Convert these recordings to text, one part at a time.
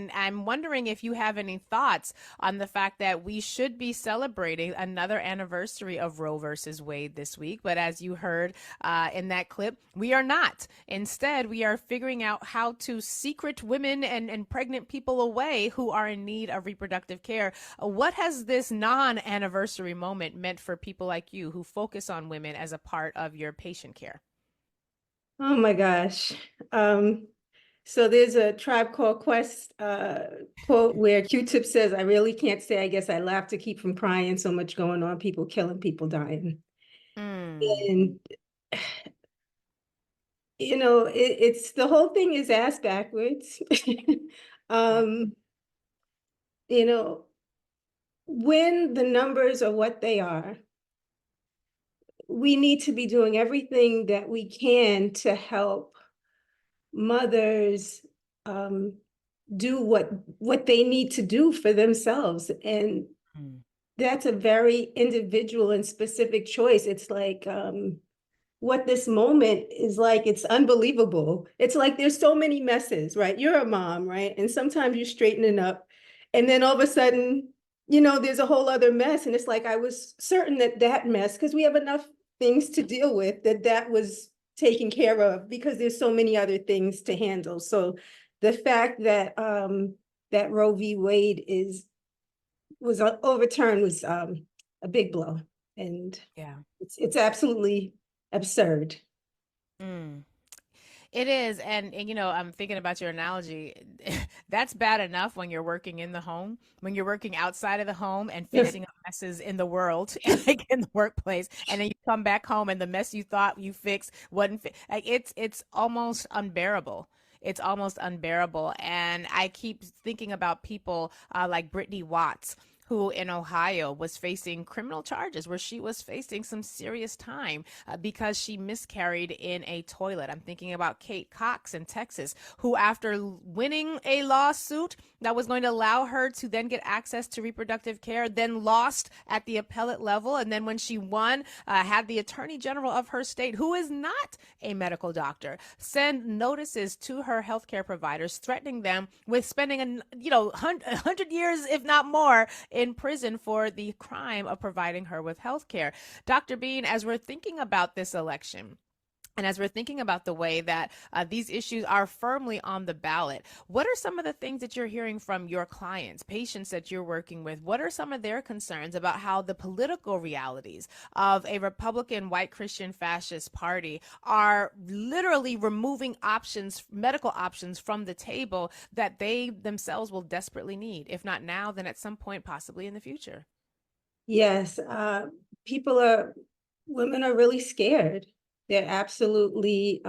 And I'm wondering if you have any thoughts on the fact that we should be celebrating another anniversary of Roe versus Wade this week. But as you heard in that clip, we are not. Instead, we are figuring out how to secret women and pregnant people away who are in need of reproductive care. What has this non anniversary moment meant for people like you who focus on women as a part of your patient care? Oh my gosh. So there's a Tribe Called Quest quote where Q-Tip says, I really can't say, I guess I laugh to keep from crying, so much going on, people killing, people dying. Mm. And, it's the whole thing is ass backwards. Yeah. Um, you know, when the numbers are what they are, we need to be doing everything that we can to help mothers do what they need to do for themselves. And Mm. that's a very individual and specific choice. It's like what this moment is like, it's unbelievable. It's like there's so many messes, right? You're a mom, right? And sometimes you're straightening up, and then all of a sudden, there's a whole other mess. And it's like I was certain that that mess, because we have enough things to deal with, that was taken care of, because there's so many other things to handle. So the fact that that Roe v. Wade was overturned was a big blow, and Yeah. it's absolutely absurd. Mm. It is. And, I'm thinking about your analogy. That's bad enough when you're working in the home, when you're working outside of the home and Yes. fixing up messes in the world, like in the workplace. And then you come back home and the mess you thought you fixed wasn't like it's almost unbearable. It's almost unbearable. And I keep thinking about people like Brittany Watts, who in Ohio was facing criminal charges where she was facing some serious time because she miscarried in a toilet. I'm thinking about Kate Cox in Texas, who, after winning a lawsuit that was going to allow her to then get access to reproductive care, then lost at the appellate level. And then when she won, had the attorney general of her state, who is not a medical doctor, send notices to her healthcare providers threatening them with spending 100 years, if not more, in prison for the crime of providing her with health care. Dr. Bean, as we're thinking about this election, and as we're thinking about the way that these issues are firmly on the ballot, what are some of the things that you're hearing from your clients, patients that you're working with? What are some of their concerns about how the political realities of a Republican white Christian fascist party are literally removing options, medical options from the table that they themselves will desperately need, if not now, then at some point, possibly in the future? Yes, people are, women are really scared. They're absolutely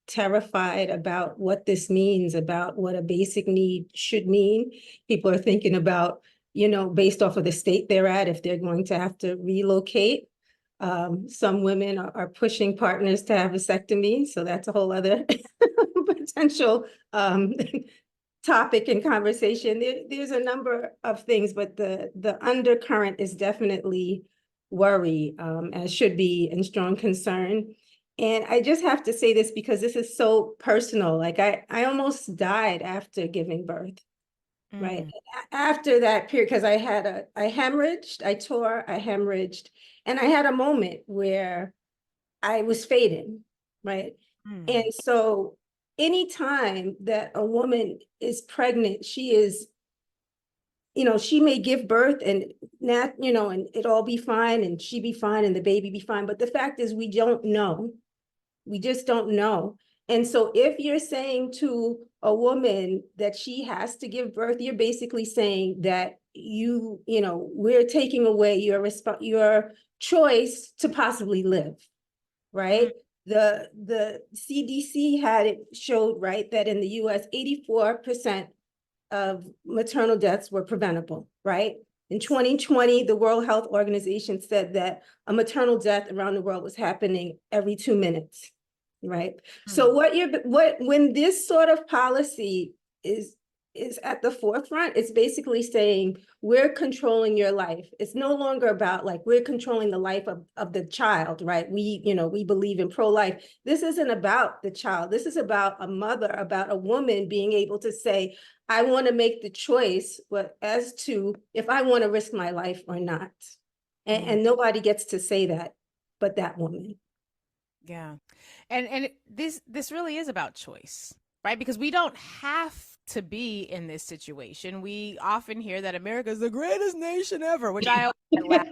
terrified about what this means, about what a basic need should mean. People are thinking about, based off of the state they're at, if they're going to have to relocate. Some women are pushing partners to have vasectomy, so that's a whole other potential topic and conversation. There's a number of things, but the undercurrent is definitely worry, as should be, and strong concern. And I just have to say this because this is so personal. Like I almost died after giving birth, right? Mm. After that period, because I hemorrhaged, I hemorrhaged, and I had a moment where I was fading, right? And Mm. so anytime that a woman is pregnant, she is, she may give birth and not, and it all be fine and she be fine and the baby be fine. But the fact is we don't know. We just don't know. And so if you're saying to a woman that she has to give birth, you're basically saying that we're taking away your choice to possibly live, Mm. right? The CDC had it showed, right, that in the US, 84% of maternal deaths were preventable, right? In 2020, the World Health Organization said that a maternal death around the world was happening every 2 minutes, right? So Mm. when this sort of policy is is at the forefront, it's basically saying we're controlling your life. It's no longer about like we're controlling the life of the child, right? We believe in pro-life. This isn't about the child. This is about a mother, about a woman being able to say, I want to make the choice as to if I want to risk my life or not. And nobody gets to say that but that woman. Yeah. And this really is about choice, right? Because we don't have to be in this situation. We often hear that America is the greatest nation ever, which I laugh.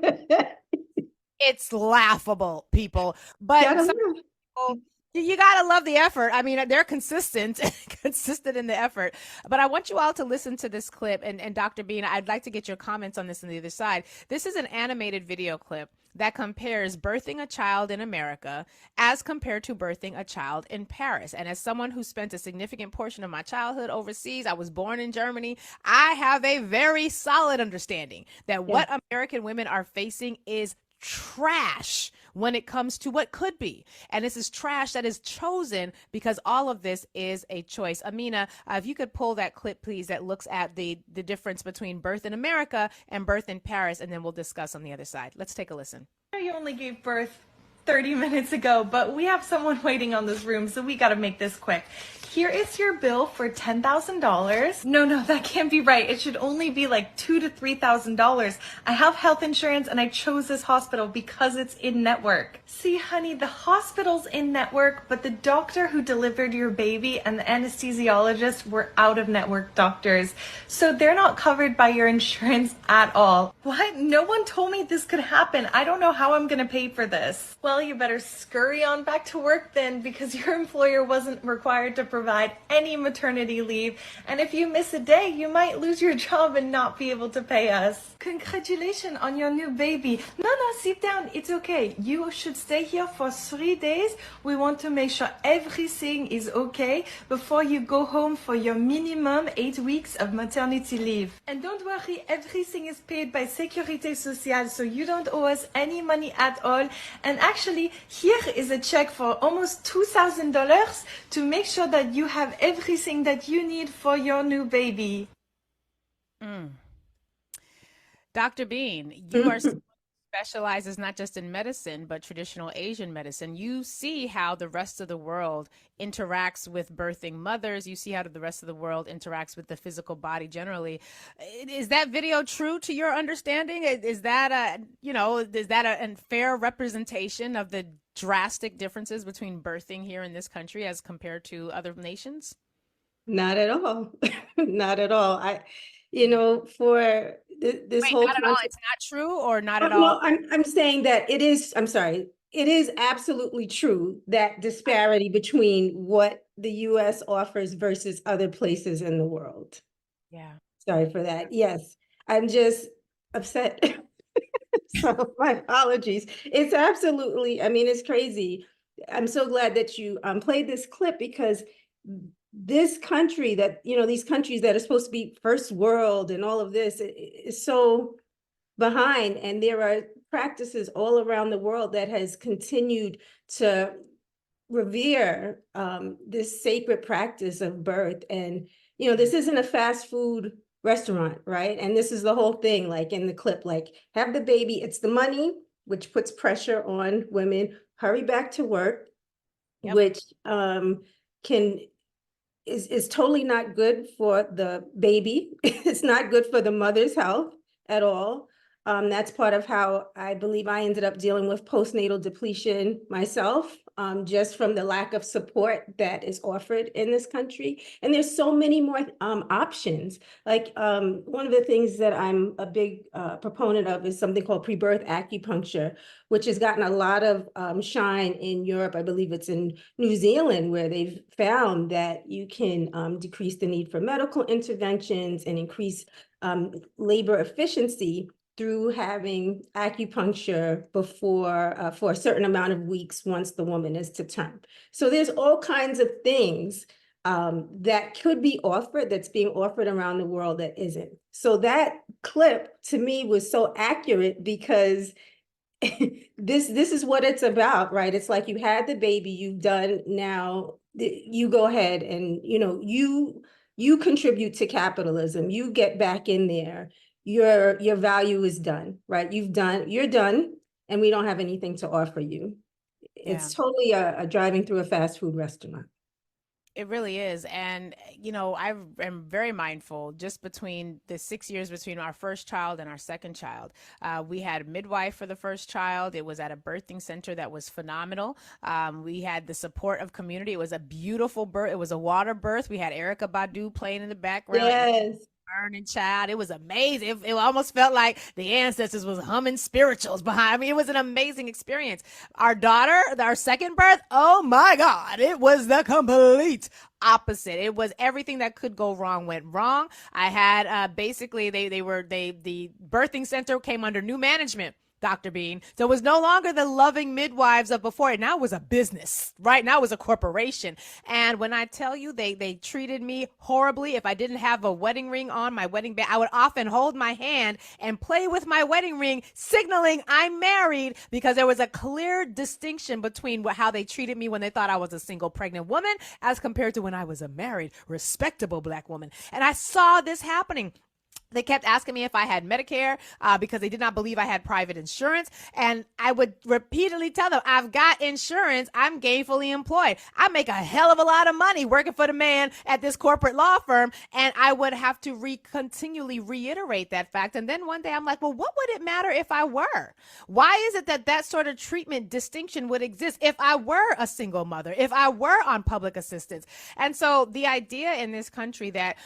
It's laughable, people. But some people, you gotta love the effort. I mean, they're consistent, consistent in the effort. But I want you all to listen to this clip. And Dr. Bean, I'd like to get your comments on this on the other side. This is an animated video clip that compares birthing a child in America as compared to birthing a child in Paris. And as someone who spent a significant portion of my childhood overseas, I was born in Germany, I have a very solid understanding that what American women are facing is trash when it comes to what could be. And this is trash that is chosen because all of this is a choice. Amina, if you could pull that clip, please, that looks at the difference between birth in America and birth in Paris, and then we'll discuss on the other side. Let's take a listen. You only gave birth 30 minutes ago, but we have someone waiting on this room, so we got to make this quick. Here is your bill for $10,000. No, that can't be right. It should only be like $2,000 to $3,000. I have health insurance and I chose this hospital because it's in network. See, honey, the hospital's in network, but the doctor who delivered your baby and the anesthesiologist were out of network doctors. So they're not covered by your insurance at all. What? No one told me this could happen. I don't know how I'm gonna pay for this. Well, you better scurry on back to work then, because your employer wasn't required to provide any maternity leave, and if you miss a day, you might lose your job and not be able to pay us. Congratulations on your new baby. No, sit down, it's okay. You should stay here for 3 days. We want to make sure everything is okay before you go home for your minimum 8 weeks of maternity leave. And don't worry, everything is paid by Sécurité Sociale, so you don't owe us any money at all. And actually, here is a check for almost $2,000 to make sure that you have everything that you need for your new baby. Dr. Bean, you are specializes not just in medicine, but traditional Asian medicine. You see how the rest of the world interacts with birthing mothers. You see how the rest of the world interacts with the physical body generally. Is that video true to your understanding? Is that a fair representation of the drastic differences between birthing here in this country as compared to other nations? Not at all. Not at all. For this whole not at all. It's not true, or not at no, all? I'm saying that it is, I'm sorry, it is absolutely true that disparity between what the US offers versus other places in the world. Yeah. Sorry for that. Yes, I'm just upset. So my apologies. It's absolutely, I mean, it's crazy. I'm so glad that you played this clip, because this country that, these countries that are supposed to be first world and all of this is so behind. And there are practices all around the world that has continued to revere this sacred practice of birth. And, this isn't a fast food restaurant, right? And this is the whole thing, like in the clip, like have the baby, it's the money, which puts pressure on women, hurry back to work, which is totally not good for the baby. It's not good for the mother's health at all. That's part of how I believe I ended up dealing with postnatal depletion myself, just from the lack of support that is offered in this country. And there's so many more options. Like one of the things that I'm a big proponent of is something called pre-birth acupuncture, which has gotten a lot of shine in Europe. I believe it's in New Zealand, where they've found that you can decrease the need for medical interventions and increase labor efficiency through having acupuncture before for a certain amount of weeks once the woman is to term. So there's all kinds of things that could be offered, that's being offered around the world that isn't. So that clip to me was so accurate, because this is what it's about, right? It's like you had the baby, you've done, now you go ahead and you you contribute to capitalism, you get back in there, your value is done, right? You're done, and we don't have anything to offer you. Yeah. It's totally a driving through a fast food restaurant. It really is. And, I am very mindful just between the 6 years between our first child and our second child. We had a midwife for the first child. It was at a birthing center that was phenomenal. We had the support of community. It was a beautiful birth. It was a water birth. We had Erica Badu playing in the background. Yes. Burning child. It was amazing. It almost felt like the ancestors was humming spirituals behind me. It was an amazing experience. Our daughter, our second birth, oh my God, it was the complete opposite. It was everything that could go wrong went wrong. I had basically the birthing center came under new management. Dr. Bean. So it was no longer the loving midwives of before. It now was a business, right? Now it was a corporation. And when I tell you they treated me horribly, if I didn't have a wedding ring on my wedding band, I would often hold my hand and play with my wedding ring, signaling I'm married, because there was a clear distinction between how they treated me when they thought I was a single pregnant woman as compared to when I was a married, respectable Black woman. And I saw this happening. They kept asking me if I had Medicare because they did not believe I had private insurance. And I would repeatedly tell them, I've got insurance. I'm gainfully employed. I make a hell of a lot of money working for the man at this corporate law firm. And I would have to continually reiterate that fact. And then one day I'm like, well, what would it matter if I were? Why is it that sort of treatment distinction would exist if I were a single mother, if I were on public assistance? And so the idea in this country that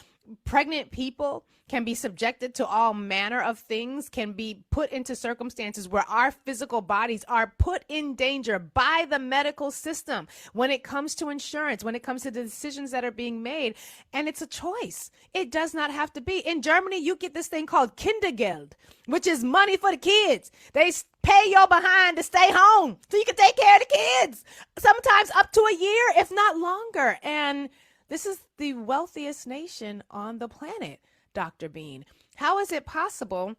pregnant people can be subjected to all manner of things, can be put into circumstances where our physical bodies are put in danger by the medical system when it comes to insurance, when it comes to the decisions that are being made. And it's a choice. It does not have to be. In Germany, you get this thing called Kindergeld, which is money for the kids. They pay your behind to stay home so you can take care of the kids, sometimes up to a year, if not longer. And this is the wealthiest nation on the planet, Dr. Bean. How is it possible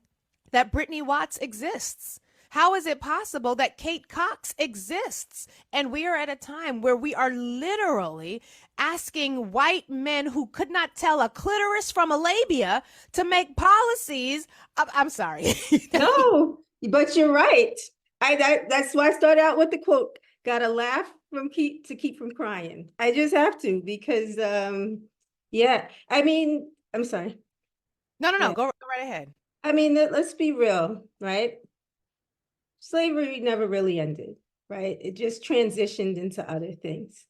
that Brittany Watts exists? How is it possible that Kate Cox exists? And we are at a time where we are literally asking white men who could not tell a clitoris from a labia to make policies. I'm sorry. No, but you're right. That's why I started out with the quote, gotta laugh to keep from crying. I just have to, because yeah, I mean, I'm sorry. No, Yeah. go right ahead. I mean, let's be real, right? Slavery never really ended, right? It just transitioned into other things.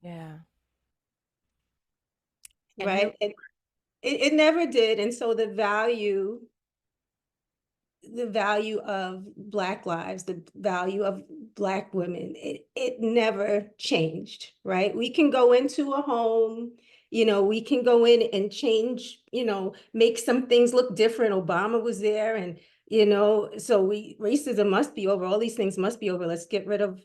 Yeah. And here, right? It never did. And so the value of Black lives, the value of Black women, it never changed, right? We can go into a home, we can go in and change, make some things look different. Obama was there, and so racism must be over. All these things must be over. Let's get rid of,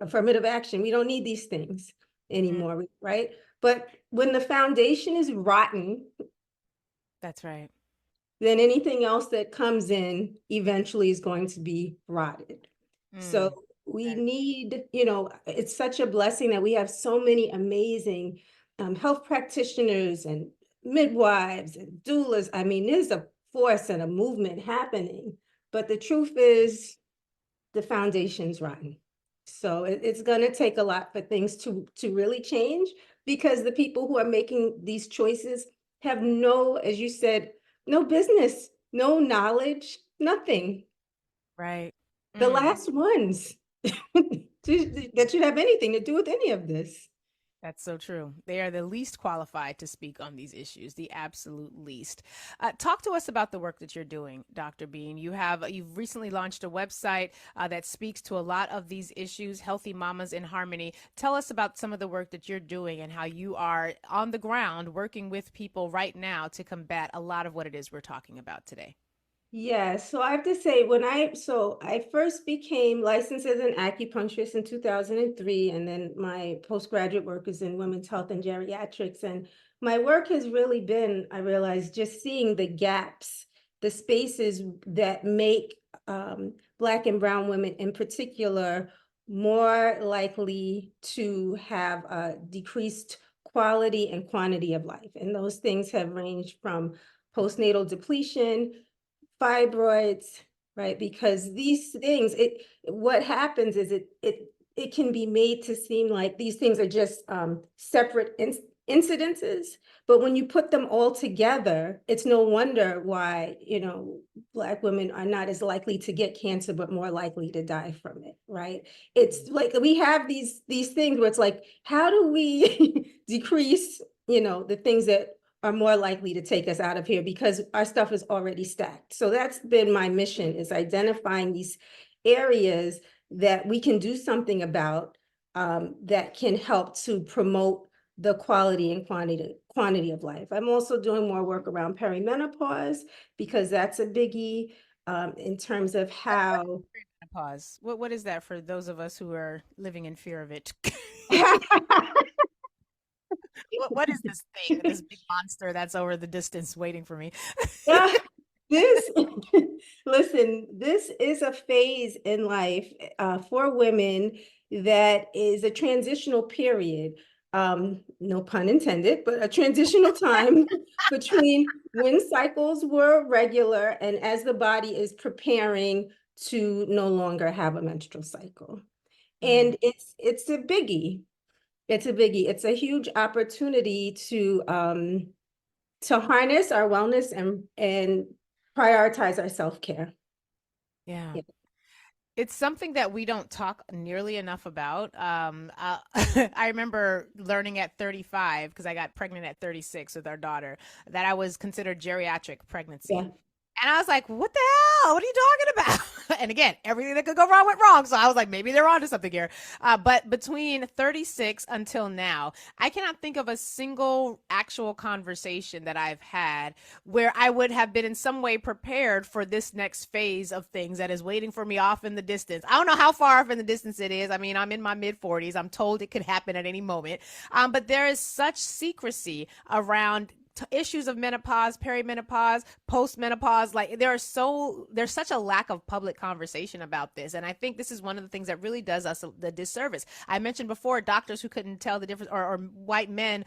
affirmative action. We don't need these things anymore, right? But when the foundation is rotten, that's right. then anything else that comes in eventually is going to be rotted. So we need, it's such a blessing that we have so many amazing health practitioners and midwives and doulas. I mean, there's a force and a movement happening, but the truth is the foundation's rotten. So it's going to take a lot for things to really change, because the people who are making these choices have no, as you said, no business, no knowledge, nothing. Right. The last ones that should have anything to do with any of this. That's so true. They are the least qualified to speak on these issues, the absolute least. Talk to us about the work that you're doing, Dr. Bean. You've recently launched a website that speaks to a lot of these issues, Healthy Mamas in Harmony. Tell us about some of the work that you're doing and how you are on the ground working with people right now to combat a lot of what it is we're talking about today. Yeah, so I have to say, I first became licensed as an acupuncturist in 2003, and then my postgraduate work is in women's health and geriatrics. And my work has really been, I realized, just seeing the gaps, the spaces that make Black and brown women in particular more likely to have a decreased quality and quantity of life. And those things have ranged from postnatal depletion, fibroids, right? Because these things, what happens is it can be made to seem like these things are just separate incidences, but when you put them all together, it's no wonder why, Black women are not as likely to get cancer, but more likely to die from it, right? It's like we have these things where it's like, how do we decrease, the things that are more likely to take us out of here, because our stuff is already stacked. So that's been my mission, is identifying these areas that we can do something about, that can help to promote the quality and quantity of life. I'm also doing more work around perimenopause, because that's a biggie, in terms of how Pause. What is that for those of us who are living in fear of it? What is this thing? This big monster that's over the distance waiting for me? this listen, this is a phase in life, for women, that is a transitional period, no pun intended, but a transitional time between when cycles were regular and as the body is preparing to no longer have a menstrual cycle. And it's a biggie. It's a biggie. It's a huge opportunity to harness our wellness and prioritize our self-care. Yeah. Yeah. It's something that we don't talk nearly enough about. I remember learning at 35, because I got pregnant at 36 with our daughter, that I was considered geriatric pregnancy. Yeah. And I was like, what the hell? What are you talking about? And again, everything that could go wrong went wrong. So I was like, maybe they're onto something here. But between 36 until now, I cannot think of a single actual conversation that I've had where I would have been in some way prepared for this next phase of things that is waiting for me off in the distance. I don't know how far off in the distance it is. I mean, I'm in my mid 40s. I'm told it could happen at any moment. But there is such secrecy around issues of menopause, perimenopause, postmenopause. Like there's such a lack of public conversation about this, and I think this is one of the things that really does us the disservice. I mentioned before doctors who couldn't tell the difference, or white men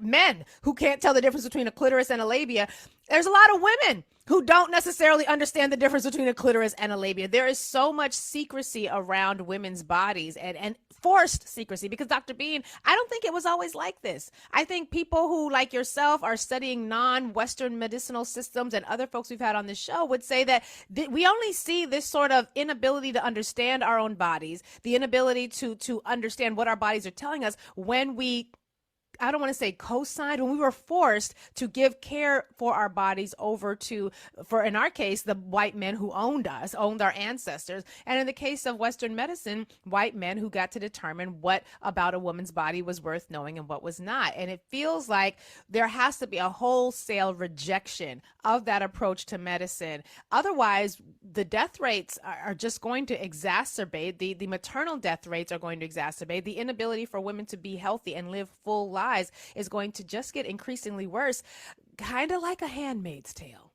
men who can't tell the difference between a clitoris and a labia. There's a lot of women who don't necessarily understand the difference between a clitoris and a labia. There is so much secrecy around women's bodies, and forced secrecy, because Dr. Bean, I don't think it was always like this. I think people who, like yourself, are studying non-Western medicinal systems, and other folks we've had on this show would say that we only see this sort of inability to understand our own bodies, the inability to understand what our bodies are telling us when we, I don't want to say co-signed, when we were forced to give care for our bodies over to, for in our case, the white men who owned us, owned our ancestors. And in the case of Western medicine, white men who got to determine what about a woman's body was worth knowing and what was not. And it feels like there has to be a wholesale rejection of that approach to medicine. Otherwise, the death rates are just going to exacerbate. The maternal death rates are going to exacerbate. The inability for women to be healthy and live full lives is going to just get increasingly worse, kind of like a Handmaid's Tale.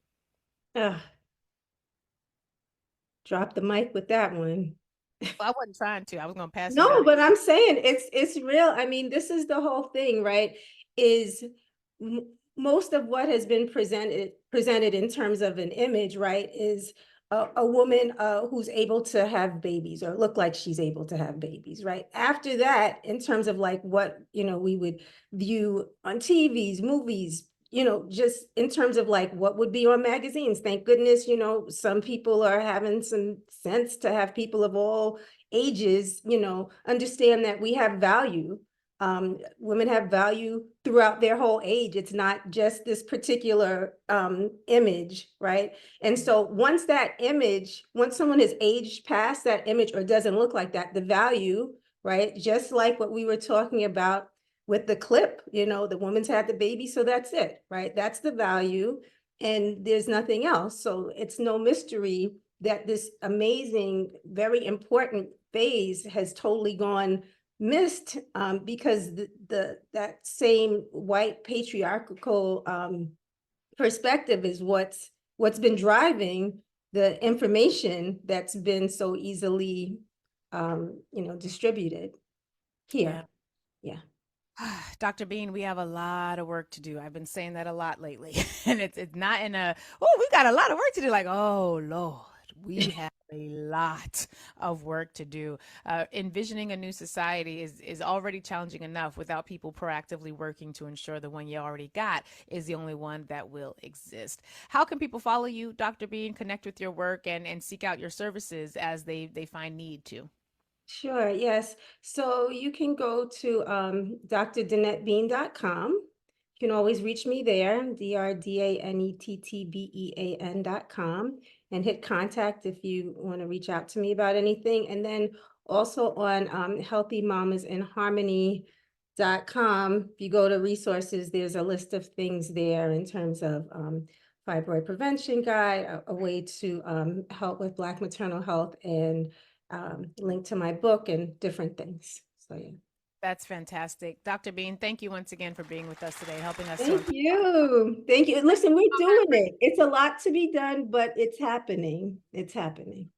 Drop the mic with that one. Well, I wasn't trying to. I was going to pass you No, the but I'm saying it's real. I mean, this is the whole thing, right? Is most of what has been presented in terms of an image, right, is a woman who's able to have babies, or look like she's able to have babies, right? After that, in terms of like what, we would view on TVs, movies, just in terms of like what would be on magazines. Thank goodness, some people are having some sense to have people of all ages, understand that we have value. Women have value throughout their whole age. It's not just this particular image, right? And so once someone has aged past that image or doesn't look like that, the value, right? Just like what we were talking about with the clip, the woman's had the baby, so that's it, right? That's the value, and there's nothing else. So it's no mystery that this amazing, very important phase has totally gone missed, because that same white patriarchal perspective is what's been driving the information that's been so easily distributed here. Yeah. Dr. Bean, we have a lot of work to do. I've been saying that a lot lately. And it's not in a, oh, we got a lot of work to do. Like, oh, Lord, we have a lot of work to do. Envisioning a new society is already challenging enough without people proactively working to ensure the one you already got is the only one that will exist. How can people follow you, Dr. Bean, connect with your work and seek out your services as they find need to? Sure, yes. So you can go to drdanettbean.com. You can always reach me there, drdanettbean.com, and hit contact if you want to reach out to me about anything. And then also on healthymomisinharmony.com, if you go to resources, there's a list of things there in terms of fibroid prevention guide, a way to help with Black maternal health, and link to my book and different things. So yeah. That's fantastic. Dr. Bean, thank you once again for being with us today, helping us to Thank you. Thank you. Listen, we're doing it. It's a lot to be done, but it's happening. It's happening.